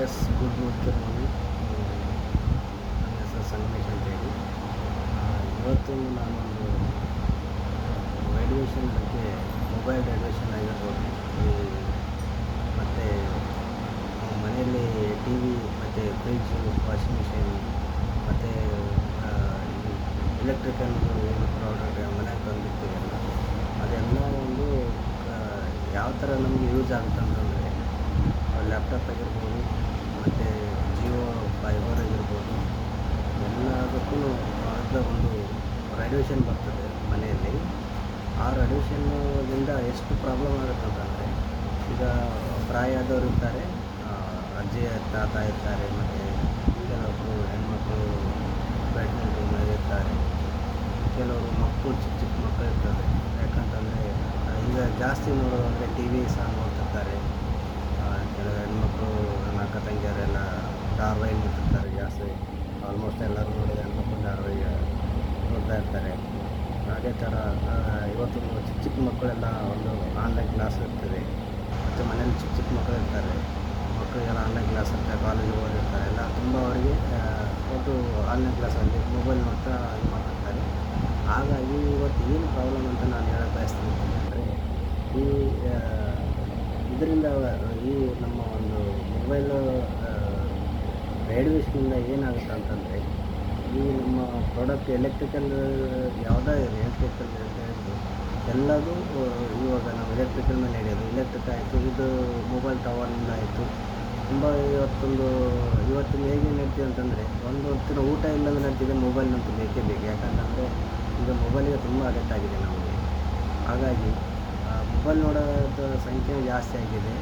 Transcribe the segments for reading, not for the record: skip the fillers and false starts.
Yes good ಮುಖ್ಯವಾಗಿ ನನ್ನ ಹೆಸರು ಸಂಗಮೇಶ್ ಅಂತೇಳಿ. ಇವತ್ತು ನಾನೊಂದು ರೇಡಿಯೇಷನ್ ಬಗ್ಗೆ, ಮೊಬೈಲ್ ರೇಡಿಯೇಷನ್ ಆಗಿರ್ಬೋದು, ಮತ್ತು ಮನೆಯಲ್ಲಿ ಟಿ ವಿ ಮತ್ತು ಫ್ರಿಜ್ಜು, ವಾಷಿಂಗ್ ಮಿಷಿನ್ ಮತ್ತು ಎಲೆಕ್ಟ್ರಿಕಲ್ ಏನು ಪ್ರಾಡಕ್ಟ್ ಮನೆಗೆ ತಂದಿರ್ತೀವಲ್ಲ, ಅದೆಲ್ಲ ಒಂದು ಯಾವ ಥರ ನಮಗೆ ಯೂಸ್ ಆಗುತ್ತೆ ಅಂತಂದರೆ, ಲ್ಯಾಪ್ಟಾಪ್ ಆಗಿರ್ಬೋದು ಮತ್ತು ಜಿಯೋ ಫೈಬರ್ ಆಗಿರ್ಬೋದು, ಎಲ್ಲದಕ್ಕೂ ಅದರ ಒಂದು ರೇಡಿಯೇಷನ್ ಬರ್ತದೆ ಮನೆಯಲ್ಲಿ. ಆ ರೇಡಿಯೇಷನ್ನಿಂದ ಎಷ್ಟು ಪ್ರಾಬ್ಲಮ್ ಆಗುತ್ತೆ ಅಂತಂದರೆ, ಈಗ ಪ್ರಾಯ ಆದವರು ಇರ್ತಾರೆ, ಅಜ್ಜಿ ತಾತ ಇರ್ತಾರೆ, ಮತ್ತು ಕೆಲವೊಬ್ಬರು ಹೆಣ್ಮಕ್ಳು ಪ್ರೆಗ್ನೆಂಟ್ ಇರ್ತಾರೆ, ಕೆಲವರು ಮಕ್ಕಳು ಚಿಕ್ಕ ಚಿಕ್ಕ ಮಕ್ಕಳು ಇರ್ತದೆ. ಯಾಕಂತಂದರೆ ಈಗ ಜಾಸ್ತಿ ನೋಡೋದಂದರೆ ಟಿ ವಿ ಸಹ ನೋಡ್ತಿರ್ತಾರೆ. ಕೆಲವು ಹೆಣ್ಮಕ್ಳು, ನನ್ನ ಅಕ್ಕ ತಂಗಿಯರೆಲ್ಲ ಧಾರಾವಾಹಿ ನೋಡ್ತಿರ್ತಾರೆ ಜಾಸ್ತಿ. ಆಲ್ಮೋಸ್ಟ್ ಎಲ್ಲರೂ ನೋಡಿದ ಹೆಣ್ಮಕ್ಳು ಧಾರಾವಾಹಿ ನೋಡ್ತಾ ಇರ್ತಾರೆ. ಅದೇ ಥರ ಇವತ್ತು ಚಿಕ್ಕ ಚಿಕ್ಕ ಮಕ್ಕಳೆಲ್ಲ ಒಂದು ಆನ್ಲೈನ್ ಕ್ಲಾಸ್ ಇರ್ತದೆ, ಮತ್ತು ಮನೇಲಿ ಚಿಕ್ಕ ಚಿಕ್ಕ ಮಕ್ಕಳು ಇರ್ತಾರೆ, ಮಕ್ಕಳಿಗೆಲ್ಲ ಆನ್ಲೈನ್ ಕ್ಲಾಸ್ ಇರ್ತಾರೆ, ಕಾಲೇಜಿಗೆ ಓದಿರ್ತಾರೆ, ಎಲ್ಲ ತುಂಬ ಅವರಿಗೆ ಒಂದು ಆನ್ಲೈನ್ ಕ್ಲಾಸಲ್ಲಿ ಮೊಬೈಲ್ ನೋಡ್ತಾ ಇದು ಮಾಡ್ತಿರ್ತಾರೆ. ಹಾಗಾಗಿ ಇವತ್ತು ಏನು ಪ್ರಾಬ್ಲಮ್ ಅಂತ ನಾನು ಹೇಳಕ್ಕೆ ಬಯಸ್ತೀನಿ ಅಂತಂದರೆ, ಈ ಇದರಿಂದ ಈ ನಮ್ಮ ಒಂದು ಮೊಬೈಲು ರೇಡಿಯೇಷನಿಂದ ಏನಾಗುತ್ತೆ ಅಂತಂದರೆ, ಈ ನಮ್ಮ ಪ್ರಾಡಕ್ಟ್ ಎಲೆಕ್ಟ್ರಿಕಲ್ ಯಾವುದೇ ಎಲೆಕ್ಟ್ರಿಕಲ್ ಎಲ್ಲದೂ ಇವಾಗ ನಾವು ಎಲೆಕ್ಟ್ರಿಕಲ್ ಮೇಲೆ ನಡೆಯೋದು, ಎಲೆಕ್ಟ್ರಿಕ್ ಆಯಿತು, ಇದು ಮೊಬೈಲ್ ಟವರ್ನಿಂದ ಆಯಿತು. ತುಂಬ ಇವತ್ತಿನ ಹೇಗೆ ನಡ್ತೀವಿ ಅಂತಂದರೆ, ಒಂದು ಹೊತ್ತಿನ ಊಟ ಇಲ್ಲಂದ್ರೆ ನಡ್ತಿದೆ, ಮೊಬೈಲ್ನಂತೂ ಬೇಕೇ ಬೇಕು. ಯಾಕಂತಂದರೆ ಈಗ ಮೊಬೈಲಿಗೆ ತುಂಬ ಅಡಿಕ್ಟ್ ಆಗಿದೆ ನಮಗೆ. ಹಾಗಾಗಿ ಮೊಬೈಲ್ ನೋಡೋದ ಸಂಖ್ಯೆ ಜಾಸ್ತಿ ಆಗಿದೆ.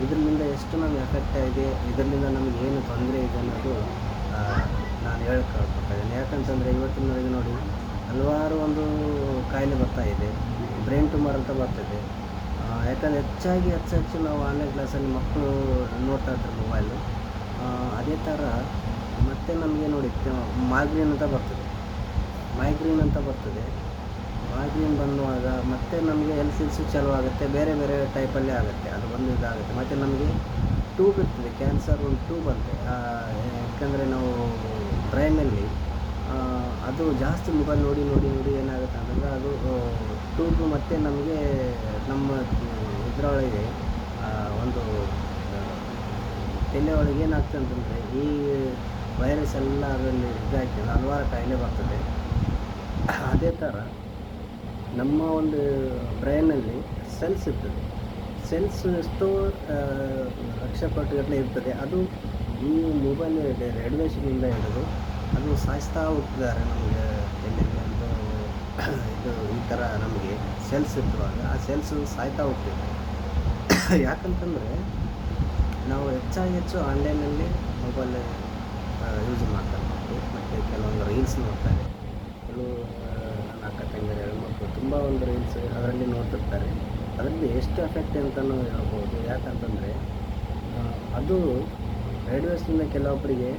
ಇದರಿಂದ ಎಷ್ಟು ನಮಗೆ ಎಫೆಕ್ಟ್ ಆಗಿದೆ, ಇದರಿಂದ ನಮಗೆ ಏನು ತೊಂದರೆ ಇದೆ ಅನ್ನೋದು ನಾನು ಹೇಳ್ಕೊಳ್ಬೇಕಾಗಿದ್ದೀನಿ. ಯಾಕಂತಂದರೆ ಇವತ್ತಿನವರೆಗೆ ನೋಡಿ, ಹಲವಾರು ಒಂದು ಕಾಯಿಲೆ ಬರ್ತಾಯಿದೆ, ಬ್ರೈನ್ ಟ್ಯೂಮರ್ ಅಂತ ಬರ್ತದೆ. ಯಾಕಂದರೆ ಹೆಚ್ಚು ನಾವು ಆನ್ಲೈನ್ ಕ್ಲಾಸಲ್ಲಿ ಮಕ್ಕಳು ನೋಡ್ತಾ ಇರ್ತಾರೆ ಮೊಬೈಲು. ಅದೇ ಥರ ಮತ್ತು ನಮಗೆ ನೋಡಿ ಮೈಗ್ರೇನ್ ಅಂತ ಬರ್ತದೆ. ಮೈಗ್ರೇನ್ ಬಂದುವಾಗ ಮತ್ತೆ ನಮಗೆ ಹೆಲ್ತ್ ಇಶ್ಯೂ ಚಾಲೂ ಆಗುತ್ತೆ, ಬೇರೆ ಬೇರೆ ಟೈಪಲ್ಲೇ ಆಗುತ್ತೆ, ಅದು ಒಂದು ಇದಾಗುತ್ತೆ. ಮತ್ತು ನಮಗೆ ಟ್ಯೂಬ್ ಇರ್ತದೆ, ಕ್ಯಾನ್ಸರ್ ಒಂದು ಟ್ಯೂಬ್ ಅಂತೆ. ಯಾಕಂದರೆ ನಾವು ಬ್ರೈನಲ್ಲಿ ಅದು ಜಾಸ್ತಿ ಮೊಬೈಲ್ ನೋಡಿ ಏನಾಗುತ್ತೆ ಅಂತಂದರೆ, ಅದು ಟ್ಯೂಬು ಮತ್ತು ನಮಗೆ ನಮ್ಮ ಇದರೊಳಗೆ ಒಂದು ತಲೆ ಒಳಗೆ ಏನಾಗ್ತದೆ ಅಂತಂದರೆ, ಈ ವೈರಸ್ ಎಲ್ಲ ಅದರಲ್ಲಿ ಇದಾಗಿ ಹಲವಾರು ಕಾಯಿಲೆ ಬರ್ತದೆ. ಅದೇ ಥರ ನಮ್ಮ ಒಂದು ಬ್ರೈನಲ್ಲಿ ಸೆಲ್ಸ್ ಇರ್ತದೆ. ಸೆಲ್ಸ್ ಎಷ್ಟೋ ಲಕ್ಷಪಟ್ಟುಗಟ್ಟಲೆ ಇರ್ತದೆ. ಅದು ಈ ಮೊಬೈಲ್ ರೇಡಿಯೇಷನಿಂದ ಹಿಡಿದು ಅದು ಸಾಯಿಸ್ತಾ ಹೋಗ್ತಿದ್ದಾರೆ ನಮಗೆ. ಎಲ್ಲೆಲ್ಲಿ ಒಂದು ಇದು ಈ ಥರ ನಮಗೆ ಸೆಲ್ಸ್ ಇರುವಾಗ ಆ ಸೆಲ್ಸು ಸಾಯ್ತಾ ಹೋಗ್ತಿದೆ. ಯಾಕಂತಂದರೆ ನಾವು ಹೆಚ್ಚು ಆನ್ಲೈನಲ್ಲಿ ಮೊಬೈಲ್ ಯೂಸ್ ಮಾಡ್ತಾರೆ ಮಕ್ಕಳು, ಮತ್ತು ಕೆಲವೊಂದು ರೀಲ್ಸ್ ನೋಡ್ತಾರೆ. ಕೆಲವು ನನ್ನ ಅಕ್ಕ ತಂಗಿಯರು ಹೆಣ್ಮಕ್ಳು ತುಂಬ ಒಂದು ರೀಲ್ಸ್ ಅದರಲ್ಲಿ ನೋಡ್ತಿರ್ತಾರೆ. ಅದರಲ್ಲಿ ಎಷ್ಟು ಎಫೆಕ್ಟ್ ಅಂತಲೂ ಹೇಳ್ಬೋದು. ಯಾಕಂತಂದರೆ ಅದು ರೇಡಿಯೇಷನಿಂದ ಕೆಲವೊಬ್ಬರಿಗೆ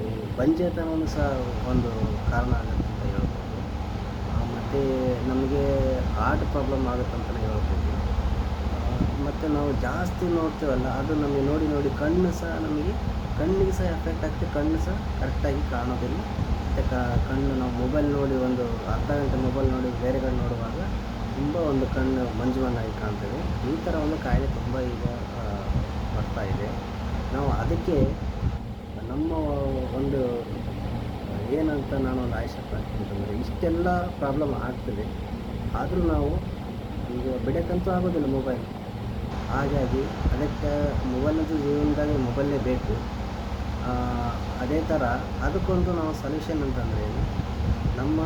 ಈ ಬಂಜೆತನವೂ ಸಹ ಒಂದು ಕಾರಣ ಆಗುತ್ತೆ ಅಂತ ಹೇಳ್ಬೋದು. ಮತ್ತು ನಮಗೆ ಹಾರ್ಟ್ ಪ್ರಾಬ್ಲಮ್ ಆಗುತ್ತೆ ಅಂತಲೇ ಹೇಳ್ಬೋದು. ಮತ್ತು ನಾವು ಜಾಸ್ತಿ ನೋಡ್ತೀವಲ್ಲ, ಅದು ನಮಗೆ ನೋಡಿ ಕಣ್ಣಿಗೆ ಸಹ ಎಫೆಕ್ಟ್ ಆಗ್ತದೆ. ಕಣ್ಣು ಸಹ ಕರೆಕ್ಟಾಗಿ ಕಾಣೋದಿಲ್ಲ. ಮತ್ತು ಕಣ್ಣು ನಾವು ಮೊಬೈಲ್ ನೋಡಿ ಒಂದು ಅರ್ಧ ಗಂಟೆ ಮೊಬೈಲ್ ನೋಡಿ ಬೇರೆ ಕಡೆ ನೋಡುವಾಗ ತುಂಬ ಒಂದು ಕಣ್ಣು ಮಂಜುಮನ್ನಾಗಿ ಕಾಣ್ತದೆ. ಈ ಥರ ಒಂದು ಕಾಯಿಲೆ ತುಂಬ ಈಗ ಬರ್ತಾಯಿದೆ. ನಾವು ಅದಕ್ಕೆ ನಮ್ಮ ಒಂದು ಏನಂತ ನಾನೊಂದು ಆಶೆಪಡ್ತೀನಿ ಅಂತಂದರೆ, ಇಷ್ಟೆಲ್ಲ ಪ್ರಾಬ್ಲಮ್ ಆಗ್ತದೆ, ಆದರೂ ನಾವು ಈಗ ಬಿಡೋಕ್ಕಂತೂ ಆಗೋದಿಲ್ಲ ಮೊಬೈಲ್. ಹಾಗಾಗಿ ಅದಕ್ಕೆ ಮೊಬೈಲಂತೂ ಜೀವನದಾಗ ಮೊಬೈಲೇ ಬೇಕು. ಅದೇ ಥರ ಅದಕ್ಕೊಂದು ನಾವು ಸೊಲ್ಯೂಷನ್ ಅಂತಂದರೆ, ನಮ್ಮ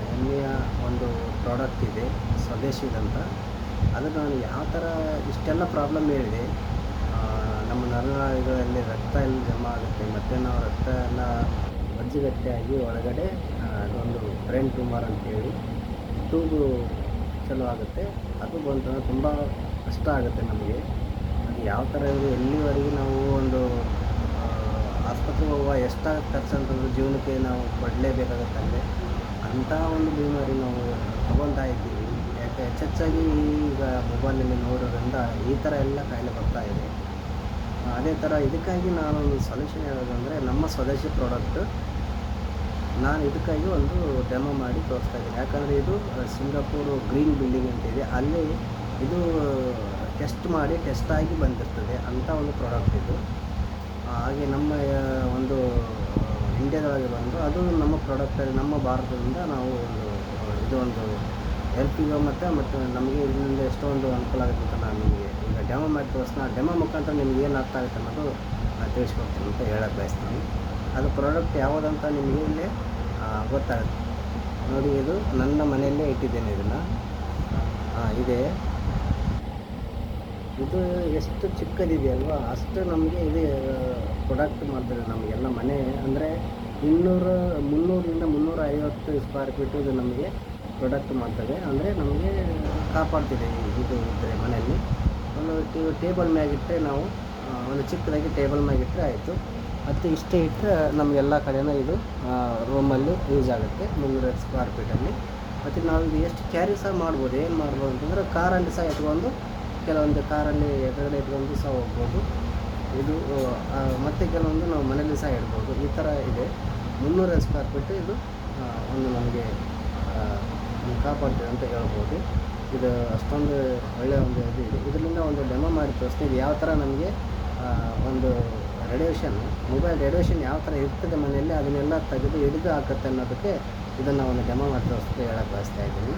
ಹೆಮ್ಮೆಯ ಒಂದು ಪ್ರಾಡಕ್ಟ್ ಇದೆ ಸ್ವದೇಶಿದಂತ. ಅದಕ್ಕೆ ನಾನು ಯಾವ ಥರ ಇಷ್ಟೆಲ್ಲ ಪ್ರಾಬ್ಲಮ್ ಹೇಳಿದೆ, ನಮ್ಮ ನರನಾಳಿಗಳಲ್ಲಿ ರಕ್ತ ಎಲ್ಲಿ ಜಮಾ ಆಗುತ್ತೆ, ಮತ್ತು ನಾವು ರಕ್ತ ಎಲ್ಲ ಮಂಜುಗಟ್ಟೆಯಾಗಿ ಒಳಗಡೆ ಅದೊಂದು ಬ್ರೈನ್ ಟ್ಯೂಮರ್ ಅಂತೇಳಿ ಟ್ಯೂಬು ಚಲೋ ಆಗುತ್ತೆ. ಅದು ಬಂತಂದರೆ ತುಂಬ ಕಷ್ಟ ಆಗುತ್ತೆ ನಮಗೆ. ಅದು ಯಾವ ಥರ ಇದೆ, ಎಲ್ಲಿವರೆಗೆ ನಾವು ಒಂದು ಆಸ್ಪತ್ರೆಗೆ ಹೋಗುವ ಎಷ್ಟಾಗುತ್ತೆ ಖರ್ಚು ಅಂತಂದ್ರೆ ಜೀವನಕ್ಕೆ ನಾವು ಕೊಡಲೇಬೇಕಾಗತ್ತಂದರೆ, ಅಂಥ ಒಂದು ಬಿಮಾರಿ ನಾವು ತೊಗೊತಾ ಇದ್ದೀವಿ. ಯಾಕೆ ಹೆಚ್ಚಾಗಿ ಈಗ ಮೊಬೈಲಲ್ಲಿ ನೋಡೋದ್ರಿಂದ ಈ ಥರ ಎಲ್ಲ ಕಾಯಿಲೆ ಬರ್ತಾಯಿದೆ. ಅದೇ ಥರ ಇದಕ್ಕಾಗಿ ನಾನು ಒಂದು ಸೊಲ್ಯೂಷನ್ ಹೇಳೋದಂದರೆ ನಮ್ಮ ಸ್ವದೇಶಿ ಪ್ರಾಡಕ್ಟು ನಾನು ಇದಕ್ಕಾಗಿ ಒಂದು ಡೆಮೋ ಮಾಡಿ ತೋರಿಸ್ತಾ ಇದ್ದೀನಿ. ಯಾಕಂದರೆ ಇದು ಸಿಂಗಾಪುರ್ ಗ್ರೀನ್ ಬಿಲ್ಡಿಂಗ್ ಅಂತಿದೆ, ಅಲ್ಲಿ ಇದು ಟೆಸ್ಟ್ ಆಗಿ ಬಂದಿರ್ತದೆ ಅಂಥ ಒಂದು ಪ್ರಾಡಕ್ಟ್ ಇದು. ಹಾಗೆ ನಮ್ಮ ಒಂದು ಇಂಡಿಯಾದೊಳಗೆ ಬಂದು ಅದು ನಮ್ಮ ಪ್ರಾಡಕ್ಟಲ್ಲಿ ನಮ್ಮ ಭಾರತದಿಂದ ನಾವು ಇದು ಒಂದು ಹೆಲ್ಪಿಗೆ ಮತ್ತು ನಮಗೆ ಇದರಿಂದ ಎಷ್ಟೊಂದು ಅನುಕೂಲ ಆಗುತ್ತೆ ಅಂತ ನಾನು ನಿಮಗೆ ಈಗ ಡೆಮೋ ಮಾಡಿ ತೋರಿಸ್ತೀನಿ. ಆ ಡೆಮೋ ಮುಖಾಂತರ ನಿಮ್ಗೆ ಏನು ಅರ್ಥ ಆಗುತ್ತೆ ಅನ್ನೋದು ನಾನು ತಿಳಿಸ್ಕೊಡ್ತೀನಿ ಅಂತ ಹೇಳಕ್ಕೆ ಬಯಸ್ತೀನಿ. ಅದು ಪ್ರಾಡಕ್ಟ್ ಯಾವುದಂತ ನಿಮಗೆ ಇಲ್ಲಿ ಗೊತ್ತಾಗುತ್ತೆ ನೋಡಿ. ಇದು ನನ್ನ ಮನೆಯಲ್ಲೇ ಇಟ್ಟಿದ್ದೇನೆ ಇದನ್ನು. ಇದೆ, ಇದು ಎಷ್ಟು ಚಿಕ್ಕದಿದೆಯಲ್ವ ಅಷ್ಟು ನಮಗೆ ಇದು ಪ್ರಾಡಕ್ಟ್ ಮಾಡ್ತಾರೆ. ನಮಗೆಲ್ಲ ಮನೆ ಅಂದರೆ 300ರಿಂದ 350 ಸ್ಕ್ವೇರ್ ಫೀಟು ಇದು ನಮಗೆ ಪ್ರಾಡಕ್ಟ್ ಮಾಡ್ತದೆ. ಅಂದರೆ ನಮಗೆ ಕಾಪಾಡ್ತಿದೆ ಇದು ಇದ್ದರೆ ಮನೆಯಲ್ಲಿ. ಒಂದು ಟೇಬಲ್ ಮ್ಯಾಗಿಟ್ಟರೆ ನಾವು ಒಂದು ಚಿಕ್ಕದಾಗಿ ಟೇಬಲ್ ಮ್ಯಾಗಿಟ್ಟರೆ ಆಯಿತು. ಮತ್ತು ಇಷ್ಟೇ ಇಟ್ಟರೆ ನಮಗೆಲ್ಲ ಕಡೆನೂ ಇದು ರೂಮಲ್ಲಿ ಯೂಸ್ ಆಗುತ್ತೆ 350 ಸ್ಕ್ವೇರ್ ಫೀಟಲ್ಲಿ. ಮತ್ತು ನಾವು ಇದು ಎಷ್ಟು ಕ್ಯಾರಿ ಸಹ ಮಾಡ್ಬೋದು. ಏನು ಮಾಡ್ಬೋದು ಅಂತಂದರೆ ಕಾರಲ್ಲಿ ಸಹ ಇಟ್ಕೊಂಡು, ಕೆಲವೊಂದು ಕಾರಲ್ಲಿ ಎದುರುಗಡೆ ಇಟ್ಕೊಂಡು ಸಹ ಹೋಗ್ಬೋದು. ಇದು ಮತ್ತು ಕೆಲವೊಂದು ನಾವು ಮನೆಯಲ್ಲಿ ಸಹ ಇಡ್ಬೋದು. ಈ ಥರ ಇದೆ 350 ಸ್ಕ್ವೇರ್ ಫೀಟ್. ಇದು ಒಂದು ನಮಗೆ ಕಾಪಾಡ್ತದೆ ಅಂತ ಹೇಳ್ಬೋದು. ಇದು ಅಷ್ಟೊಂದು ಒಳ್ಳೆಯ ಒಂದು ಇದು ಇದೆ. ಇದರಿಂದ ಒಂದು ಡೆಮೋ ಮಾಡಿ ತೋರಿಸ್ತೀನಿ. ಇದು ಯಾವ ಥರ ನಮಗೆ ಒಂದು ಮೊಬೈಲ್ ರೇಡಿಯೇಷನ್ ಯಾವ ಥರ ಇರ್ತದೆ ಮನೆಯಲ್ಲಿ, ಅದನ್ನೆಲ್ಲ ತೆಗೆದು ಹಿಡಿದು ಹಾಕುತ್ತೆ ಅನ್ನೋದಕ್ಕೆ ಇದನ್ನು ಒಂದು ಡೆಮೋ ಮಾಡಿ ತೋರಿಸ್ತಾ ಹೇಳಕ್ಕೆ ಬಯಸ್ತಾ ಇದ್ದೀನಿ.